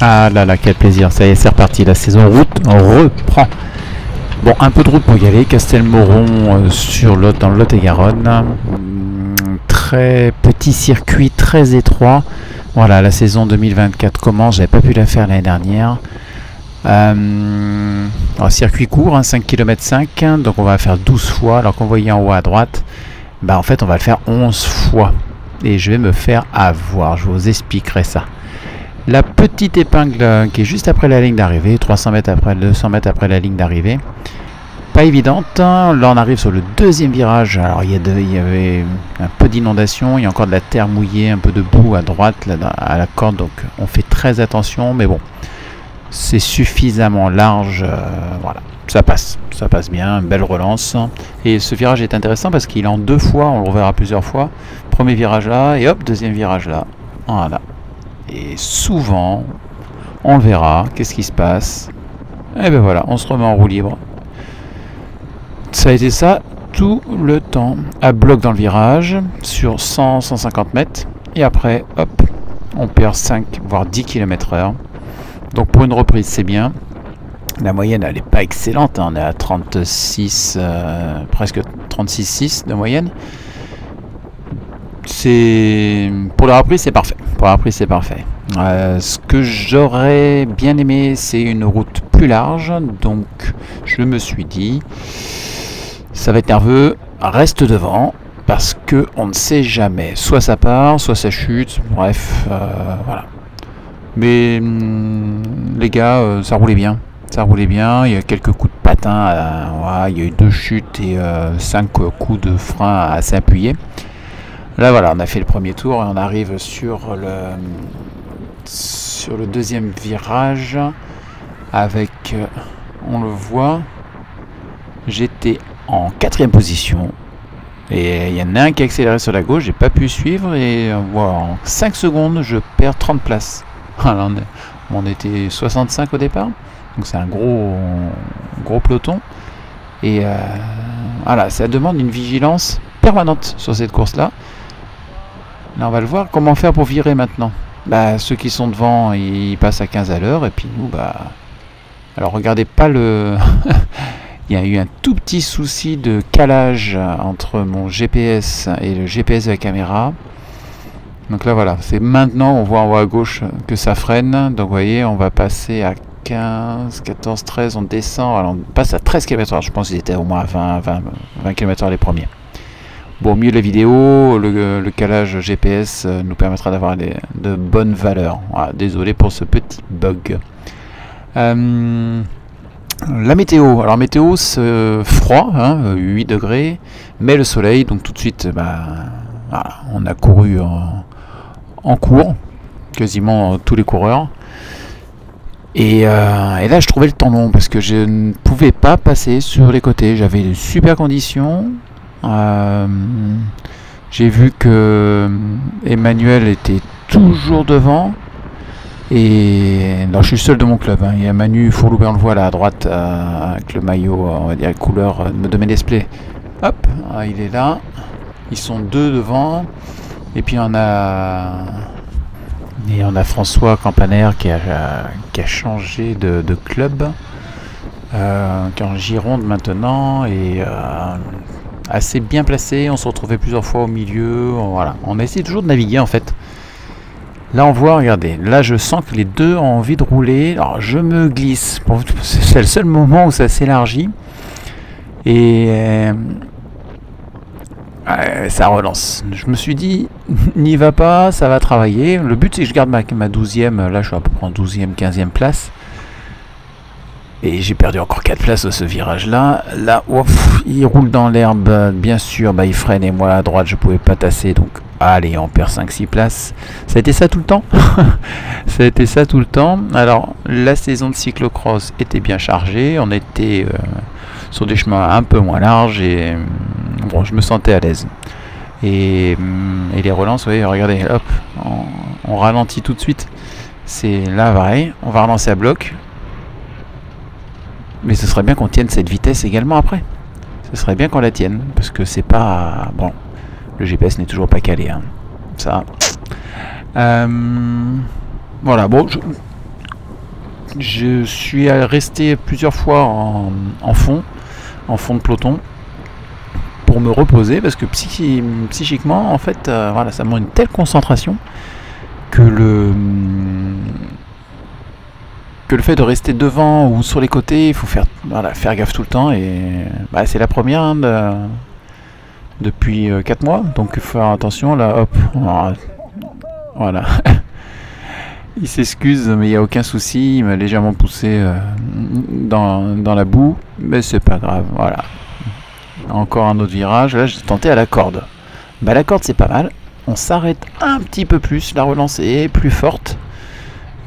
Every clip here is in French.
Ah là là, quel plaisir, ça y est, c'est reparti, la saison route reprend. Bon, un peu de route pour y aller, Castelmoron dans le Lot-et-Garonne. Très petit circuit, très étroit. Voilà, la saison 2024 commence, j'avais pas pu la faire l'année dernière. Circuit court, hein, 5 km 5, donc on va faire 12 fois, alors qu'on voyait en haut à droite, bah en fait on va le faire 11 fois. Et je vais me faire avoir, je vous expliquerai ça. La petite épingle qui est juste après la ligne d'arrivée, 300 mètres après, 200 mètres après la ligne d'arrivée. Pas évidente. Là on arrive sur le deuxième virage. Alors il y avait un peu d'inondation, il y a encore de la terre mouillée, un peu de boue à droite là, à la corde. Donc on fait très attention. Mais bon, c'est suffisamment large. Voilà, ça passe bien. Une belle relance. Et ce virage est intéressant parce qu'il est en deux fois, on le reverra plusieurs fois. Premier virage là et hop, deuxième virage là. Voilà. Et souvent, on le verra, qu'est-ce qui se passe? Et ben voilà, on se remet en roue libre. Ça a été ça tout le temps. À bloc dans le virage, sur 100-150 mètres. Et après, hop, on perd 5 voire 10 km/h. Donc pour une reprise, c'est bien. La moyenne, elle n'est pas excellente, hein. On est à 36, presque 36,6 de moyenne. Pour la reprise, c'est parfait. Pour la reprise, c'est parfait. Ce que j'aurais bien aimé, c'est une route plus large. Donc, je me suis dit, ça va être nerveux, reste devant, parce que on ne sait jamais. Soit ça part, soit ça chute. Bref, voilà. Mais les gars, ça roulait bien. Ça roulait bien. Il y a quelques coups de patin. Ouais, il y a eu 2 chutes et 5 coups de frein assez appuyés. Là voilà, on a fait le premier tour et on arrive sur le deuxième virage avec, on le voit, j'étais en 4e position et il y en a un qui a accéléré sur la gauche, j'ai pas pu suivre et voilà, en 5 secondes je perds 30 places. Alors, on était 65 au départ, donc c'est un gros peloton et voilà, ça demande une vigilance permanente sur cette course là. Là, on va le voir. Comment faire pour virer maintenant? Bah, ceux qui sont devant, ils passent à 15 à l'heure. Et puis nous, bah... Alors, regardez pas le... Il y a eu un tout petit souci de calage entre mon GPS et le GPS de la caméra. Donc là, voilà. C'est maintenant, on voit en haut à gauche que ça freine. Donc, vous voyez, on va passer à 15, 14, 13. On descend. Alors, on passe à 13 km/h. Je pense qu'ils étaient au moins à 20 km/h les premiers. Bon, au milieu de la vidéo, le calage GPS nous permettra d'avoir de bonnes valeurs. Voilà, désolé pour ce petit bug. La météo. Alors, météo, c'est froid, hein, 8 degrés, mais le soleil, donc tout de suite, bah, voilà, on a couru en cours, quasiment tous les coureurs. Et là, je trouvais le temps long parce que je ne pouvais pas passer sur les côtés. J'avais de super conditions. J'ai vu que Emmanuel était toujours devant et non, je suis seul de mon club, hein. Il y a Manu Fourloubet, on le voit là à droite avec le maillot, on va dire couleur de mes displays. Hop, il est là, ils sont 2 devant et puis on a François Campaner qui a changé de club, qui est en Gironde maintenant et assez bien placé. On se retrouvait plusieurs fois au milieu. Voilà, on a essayé toujours de naviguer en fait. Là on voit, regardez, là je sens que les deux ont envie de rouler. Alors je me glisse, c'est le seul moment où ça s'élargit et ça relance. Je me suis dit, n'y va pas, ça va travailler. Le but c'est que je garde ma 12e, là je suis à peu près en 12e, 15e place. Et j'ai perdu encore 4 places à ce virage là. Là, ouf, il roule dans l'herbe, bien sûr, bah, il freine et moi à droite je pouvais pas tasser, donc Allez, on perd 5-6 places. Ça a été ça tout le temps. Ça a été ça tout le temps. Alors, la saison de cyclocross était bien chargée. On était sur des chemins un peu moins larges et bon, je me sentais à l'aise. Et les relances, vous voyez, regardez, hop, on ralentit tout de suite. C'est là, pareil. On va relancer à bloc. Mais ce serait bien qu'on tienne cette vitesse également après. Ce serait bien qu'on la tienne. Parce que c'est pas... Bon, le GPS n'est toujours pas calé. Hein. Ça... voilà, bon, je suis resté plusieurs fois en fond de peloton pour me reposer parce que psychiquement, en fait, voilà, ça demande une telle concentration que le fait de rester devant ou sur les côtés, il faut faire gaffe tout le temps et bah, c'est la première hein, depuis 4 mois, donc il faut faire attention là, hop, voilà. Il s'excuse, mais il n'y a aucun souci. Il m'a légèrement poussé dans la boue, mais c'est pas grave. Voilà. Encore un autre virage. Là, j'ai tenté à la corde. Bah, la corde, c'est pas mal. On s'arrête un petit peu plus. La relance est plus forte.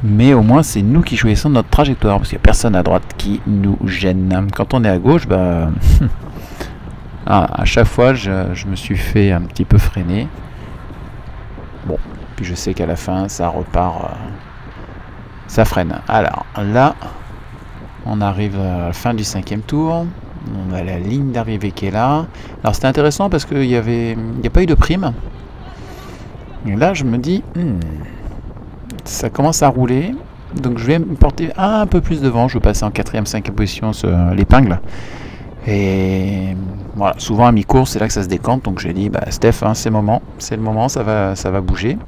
Mais au moins, c'est nous qui choisissons notre trajectoire. Parce qu'il n'y a personne à droite qui nous gêne. Quand on est à gauche, bah... à chaque fois, je me suis fait un petit peu freiner. Bon. Puis je sais qu'à la fin, ça repart, ça freine. Alors là, on arrive à la fin du 5e tour. On a la ligne d'arrivée qui est là. Alors c'était intéressant parce qu'il n'y a pas eu de prime. Et là, je me dis, ça commence à rouler. Donc je vais me porter un peu plus devant. Je vais passer en 4e, 5e position sur l'épingle. Et voilà, souvent à mi-course, c'est là que ça se décante. Donc j'ai dit, bah, Steph, hein, c'est le moment, ça va bouger.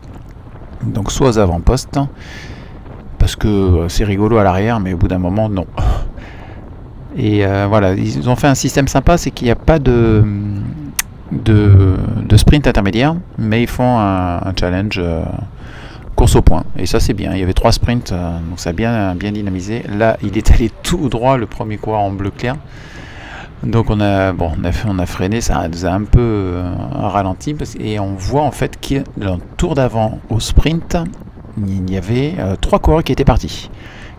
Donc soit aux avant-postes, parce que c'est rigolo à l'arrière, mais au bout d'un moment, non. Et voilà, ils ont fait un système sympa, c'est qu'il n'y a pas de sprint intermédiaire, mais ils font un challenge course au point. Et ça, c'est bien. Il y avait 3 sprints, donc ça a bien dynamisé. Là, il est allé tout droit, le premier coureur en bleu clair. Donc on a freiné, ça nous a un peu ralenti et on voit en fait que dans le tour d'avant au sprint, il y avait 3 coureurs qui étaient partis.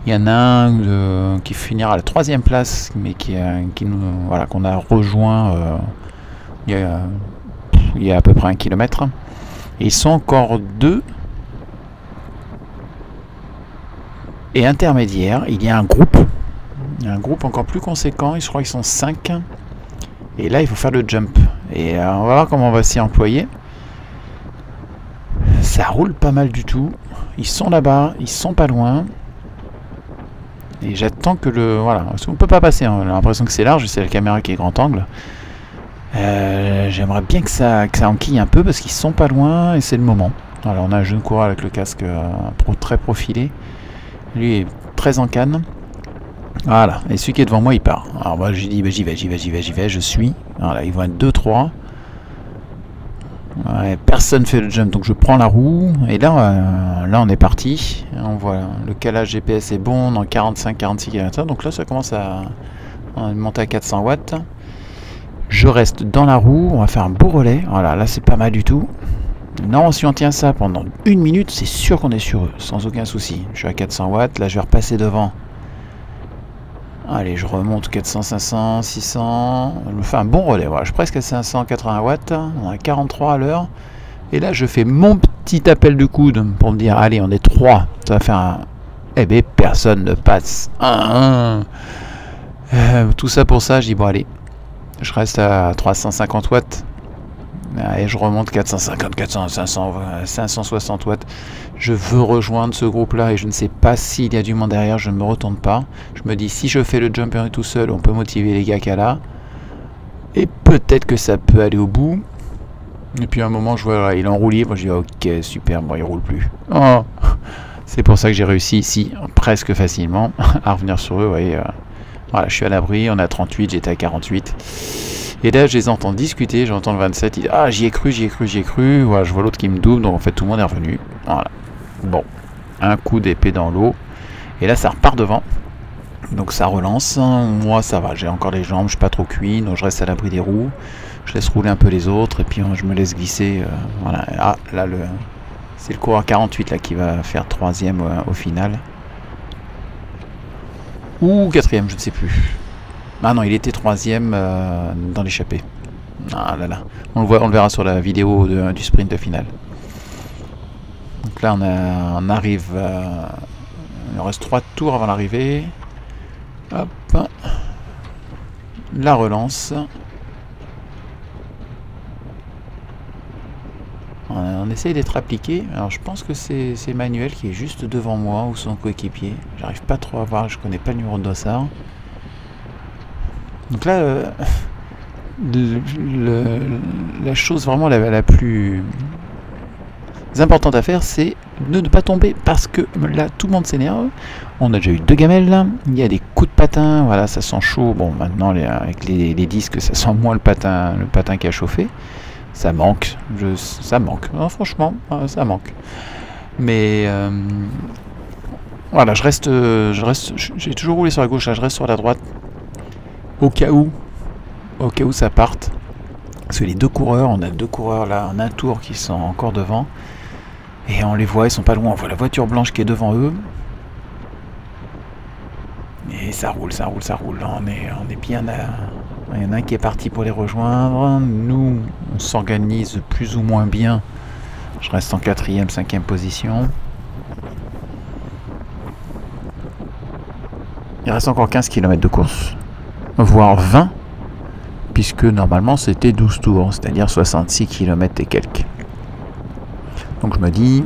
Il y en a un qui finira à la 3e place, mais qu'on a rejoint il y a à peu près 1 kilomètre. Et ils sont encore 2. Et intermédiaire, il y a un groupe. Il y a un groupe encore plus conséquent, je crois qu'ils sont 5. Et là, il faut faire le jump. Et on va voir comment on va s'y employer. Ça roule pas mal du tout. Ils sont là-bas, ils sont pas loin. Et j'attends que voilà, on peut pas passer. Hein. On a l'impression que c'est large, c'est la caméra qui est grand angle. J'aimerais bien que ça enquille un peu parce qu'ils sont pas loin et c'est le moment. Alors, on a un jeune coureur avec le casque très profilé. Lui est très en canne. Voilà, et celui qui est devant moi, il part. Alors moi, j'ai dit, bah, j'y vais, je suis. Voilà, ils vont être 2-3. Ouais, personne fait le jump, donc je prends la roue. Et là, on est parti. On voit le calage GPS est bon, dans 45-46 km/h. Donc là, ça commence à monter à 400 watts. Je reste dans la roue, on va faire un beau relais. Voilà, là, c'est pas mal du tout. Non, si on tient ça pendant 1 minute, c'est sûr qu'on est sur eux, sans aucun souci. Je suis à 400 watts, là, je vais repasser devant. Allez, je remonte 400, 500, 600. Je me fais un bon relais. Voilà, je suis presque à 580 watts. On a 43 à l'heure. Et là, je fais mon petit appel de coude pour me dire, allez, on est 3. Ça va faire un... Eh bien, personne ne passe. Tout ça pour ça, je dis, bon, allez. Je reste à 350 watts. Et je remonte 450, 400, 500, 560 watts. Je veux rejoindre ce groupe-là et je ne sais pas s'il y a du monde derrière, je ne me retourne pas. Je me dis, si je fais le jumper tout seul, on peut motiver les gars qu'il y a là. Et peut-être que ça peut aller au bout. Et puis à un moment, je vois, là, il est enroulé. Moi, je dis, ok, super, bon, il roule plus. Oh, c'est pour ça que j'ai réussi ici, presque facilement, à revenir sur eux. Vous voyez, voilà, je suis à l'abri, on est à 38, j'étais à 48. Et là, je les entends discuter, j'entends le 27, il dit, ah, j'y ai cru. Voilà, je vois l'autre qui me double, donc en fait, tout le monde est revenu. Voilà. Bon, un coup d'épée dans l'eau. Et là, ça repart devant. Donc ça relance. Moi, ça va, j'ai encore les jambes, je suis pas trop cuit, donc je reste à l'abri des roues. Je laisse rouler un peu les autres et puis je me laisse glisser. Voilà. Ah, là, c'est le coureur 48 là, qui va faire 3e au final. Ou 4e, je ne sais plus. Ah non, il était 3e dans l'échappée. Ah là là. On le verra sur la vidéo du sprint final. Donc là, on arrive. Il reste 3 tours avant l'arrivée. Hop. La relance. On essaye d'être appliqué. Alors je pense que c'est Manuel qui est juste devant moi ou son coéquipier. J'arrive pas trop à voir, je connais pas le numéro de dossard. Donc là, la chose vraiment la plus importante à faire, c'est de ne pas tomber parce que là tout le monde s'énerve. On a déjà eu 2 gamelles là. Il y a des coups de patin, voilà, ça sent chaud. Bon, maintenant avec les disques, ça sent moins le patin qui a chauffé. Ça manque, ça manque. Non, franchement, ça manque. Mais voilà, j'ai toujours roulé sur la gauche, là, je reste sur la droite. Au cas où ça parte. Parce que les 2 coureurs, on a 2 coureurs là en un tour qui sont encore devant. Et on les voit, ils sont pas loin. On voit la voiture blanche qui est devant eux. Et ça roule. On est bien là. Il y en a un qui est parti pour les rejoindre. Nous, on s'organise plus ou moins bien. Je reste en 4e, 5e position. Il reste encore 15 km de course. Voire 20. Puisque normalement c'était 12 tours. C'est-à-dire 66 km et quelques. Donc je me dis,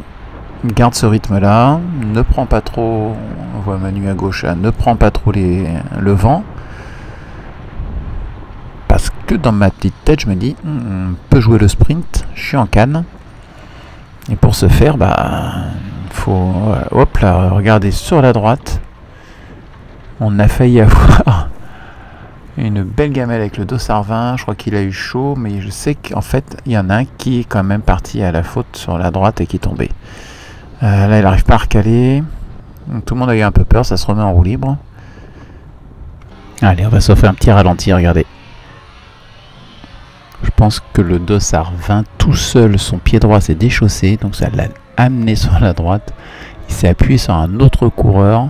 garde ce rythme-là. Ne prends pas trop... On voit Manu à gauche là. Ne prends pas trop le vent. Parce que dans ma petite tête, je me dis, on peut jouer le sprint, je suis en canne. Et pour ce faire, il faut, hop là, regardez sur la droite. On a failli avoir une belle gamelle avec le dossard 20. Je crois qu'il a eu chaud, mais je sais qu'en fait, il y en a un qui est quand même parti à la faute sur la droite et qui est tombé. Là, il n'arrive pas à recaler. Donc, tout le monde a eu un peu peur, ça se remet en roue libre. Allez, on va s'offrir un petit ralenti, regardez. Je pense que le dossard 20 tout seul, son pied droit s'est déchaussé, donc ça l'a amené sur la droite. Il s'est appuyé sur un autre coureur.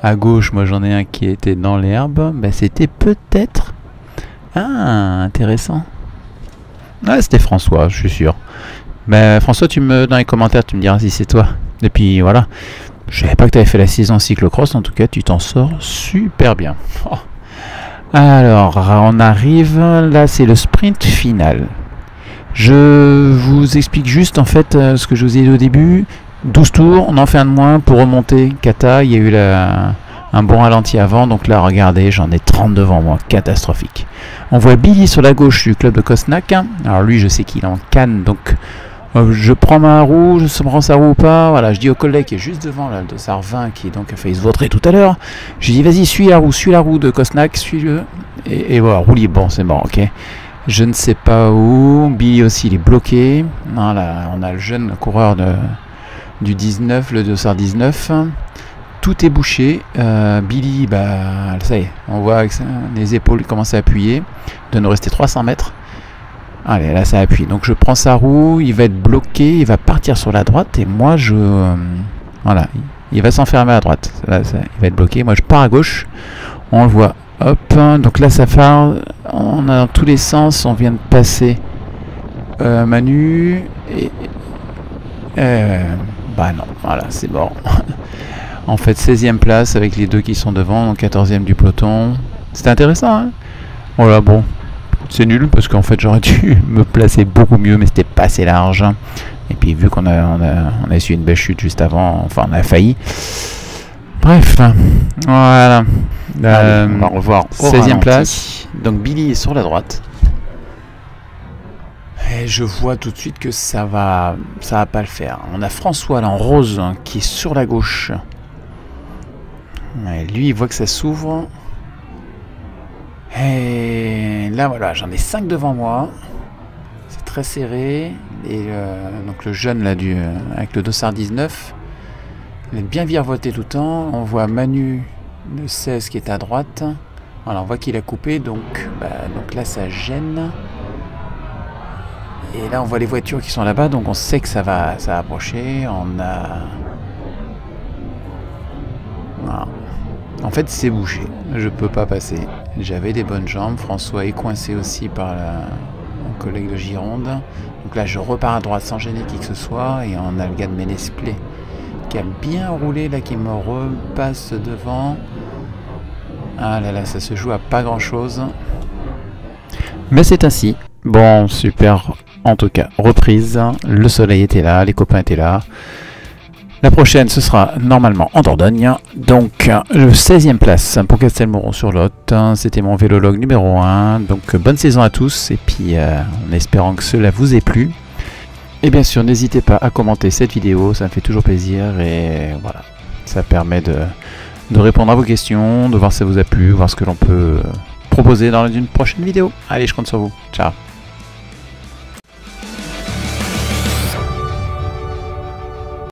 À gauche, moi j'en ai un qui était dans l'herbe. C'était peut-être... Ah, intéressant. Ah, c'était François, je suis sûr. François, dans les commentaires, tu me diras si c'est toi. Et puis voilà. Je savais pas que tu avais fait la saison cyclocross, en tout cas tu t'en sors super bien. Oh. Alors, on arrive, là c'est le sprint final. Je vous explique juste en fait ce que je vous ai dit au début. 12 tours, on en fait un de moins pour remonter Kata. Il y a eu un bon ralenti avant, donc là regardez, j'en ai 30 devant moi, catastrophique. On voit Billy sur la gauche du club de Cosnac. Alors lui, je sais qu'il est en canne, donc je prends ma roue, je prends sa roue ou pas. Voilà, je dis au collègue qui est juste devant, là, le dossard 20, qui donc a failli se vautrer tout à l'heure. Je dis vas-y, suis la roue de Cosnac, suis-le. Et voilà, roue libre, bon, c'est bon, ok. Je ne sais pas où. Billy aussi, il est bloqué. Voilà, on a le jeune coureur du 19, le dossard 19. Tout est bouché. Billy, ça y est, on voit avec les épaules commencer à appuyer. Il doit nous rester 300 mètres. Allez, là ça appuie. Donc je prends sa roue, il va être bloqué, il va partir sur la droite et moi voilà, il va s'enfermer à la droite. Là, il va être bloqué. Moi je pars à gauche. On le voit. Hop. Donc là ça part. On a dans tous les sens. On vient de passer Manu. Non, voilà, c'est bon. En fait, 16e place avec les deux qui sont devant, donc 14e du peloton. C'était intéressant, hein? Voilà, bon. C'est nul parce qu'en fait j'aurais dû me placer beaucoup mieux, mais c'était pas assez large. Et puis vu qu'on a essuyé une belle chute juste avant, enfin on a failli. Bref, voilà. Allez, on va revoir 16e place. Donc Billy est sur la droite. Et je vois tout de suite que ça va pas le faire. On a François là en rose qui est sur la gauche. Et lui il voit que ça s'ouvre. Et là voilà, j'en ai 5 devant moi. C'est très serré. Et donc le jeune là avec le dossard 19, il est bien virevolté tout le temps. On voit Manu le 16 qui est à droite. Voilà, on voit qu'il a coupé, donc là ça gêne. Et là on voit les voitures qui sont là-bas, donc on sait que ça va approcher. On a... Voilà. En fait c'est bouché, je peux pas passer. J'avais des bonnes jambes, François est coincé aussi par mon collègue de Gironde. Donc là je repars à droite sans gêner qui que ce soit. Et on a le gars de Ménesplé qui a bien roulé là, qui me repasse devant. Ah là là, ça se joue à pas grand chose. Mais c'est ainsi. Bon, super. En tout cas, reprise. Le soleil était là, les copains étaient là. La prochaine, ce sera normalement en Dordogne. Donc, le 16e place pour Castelmoron-sur-Lot. C'était mon vélologue numéro 1. Donc, bonne saison à tous. Et puis, en espérant que cela vous ait plu. Et bien sûr, n'hésitez pas à commenter cette vidéo. Ça me fait toujours plaisir. Et voilà, ça permet de répondre à vos questions, de voir si ça vous a plu, voir ce que l'on peut proposer dans une prochaine vidéo. Allez, je compte sur vous. Ciao.